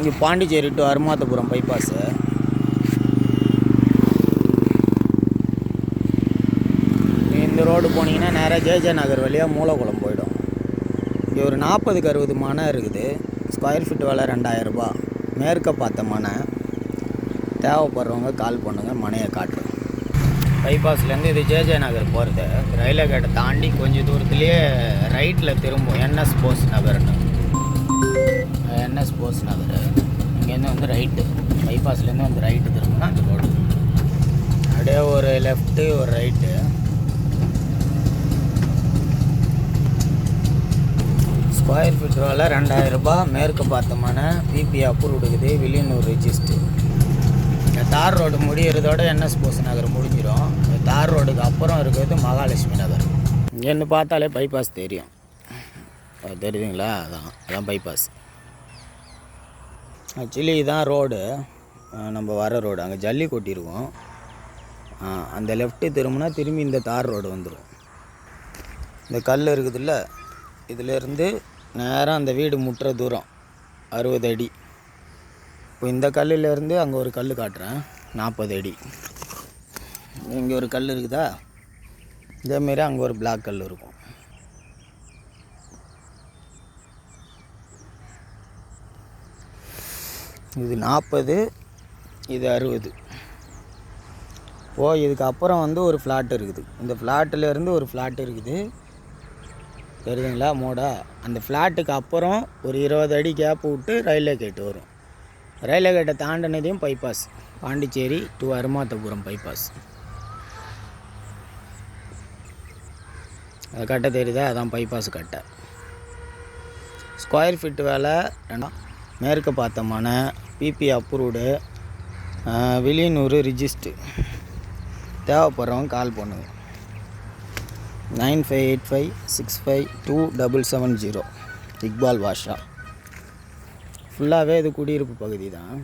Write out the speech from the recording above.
இங்கே Pondicherry to Arumathapuram bypass. இந்த road போனீங்கன்னா நேராக ஜேஜே நகர் வழியாக மூலக்குளம் போயிடும். இங்கே ஒரு 40க்கு 60 மனை இருக்குது. ஸ்கொயர் ஃபீட் விலை 2000 ரூபா. மேற்க பார்த்த மனை. தேவைப்படுறவங்க கால் பண்ணுங்கள், மனையை காட்டும். பைபாஸ்லேருந்து இது ஜேஜே நகர் போகிறது. ரயில்வே கேட்டை தாண்டி கொஞ்சம் தூரத்துலேயே ரைட்டில் திரும்பும் என்எஸ் போஸ் நகர்னு. என்எஸ் போஸ் நகர் இங்கேருந்து வந்து ரைட்டு, பைபாஸ்லேருந்து வந்து ரைட்டு திரும்பினா அந்த ரோடு. அப்படியே ஒரு லெஃப்ட்டு ஒரு ரைட்டு. ஸ்கொயர் ஃபீட் விலை 2000 ரூபா. மேற்கு பார்த்தோம்னா பிபி அப்ரூவ் இருக்குது. வில்லியனூர் ரிஜிஸ்டர். இந்த தார் ரோடு முடிகிறதோட என்எஸ் போஸ் நகர் முடிஞ்சிடும். இந்த தார் ரோடுக்கு அப்புறம் இருக்கிறது மகாலட்சுமி நகர். இங்கேருந்து பார்த்தாலே பைபாஸ் தெரியும். தெரியுதுங்களா? அதான் பைபாஸ். ஆக்சுவலி இதுதான் ரோடு, நம்ம வர ரோடு. அங்கே ஜல்லி கொட்டியிருக்கோம். அந்த லெஃப்ட்டு திரும்பினா திரும்பி இந்த தார் ரோடு வந்துடும். இந்த கல் இருக்குதுல்ல, இதிலேருந்து நேராக அந்த வீடு முட்டுற தூரம் 60 அடி. இப்போ இந்த கல்லிலேருந்து அங்கே ஒரு கல் காட்டுறேன், 40 அடி. இங்கே ஒரு கல் இருக்குதா, இதேமாரி அங்கே ஒரு பிளாக் கல் இருக்கும். இது 40, இது 60. இதுக்கு அப்புறம் வந்து ஒரு ஃப்ளாட் இருக்குது. இந்த ஃப்ளாட்டிலேருந்து ஒரு ஃப்ளாட் இருக்குது, தெரியுதுங்களா மோடா? அந்த ஃப்ளாட்டுக்கு அப்புறம் ஒரு 20 அடி கேப் விட்டு ரயில்வே கேட்டு வரும். ரயில்வே கேட்டை தாண்டினதையும் bypass, Pondicherry to Arumathapuram bypass. அது கட்டை தெரியுதா? அதான் பைபாஸ் கட்டை. ஸ்கொயர் ஃபீட் வேலை மேற்க பார்த்தமான பிபி அப்ரூவ்டு, வில்லியனூர் ரிஜிஸ்டர். தேவைப்படுறவங்க கால் பண்ணுங்க. 9585652770. இக்பால் பாஷா. ஃபுல்லாகவே இது குடியிருப்பு பகுதி தான்.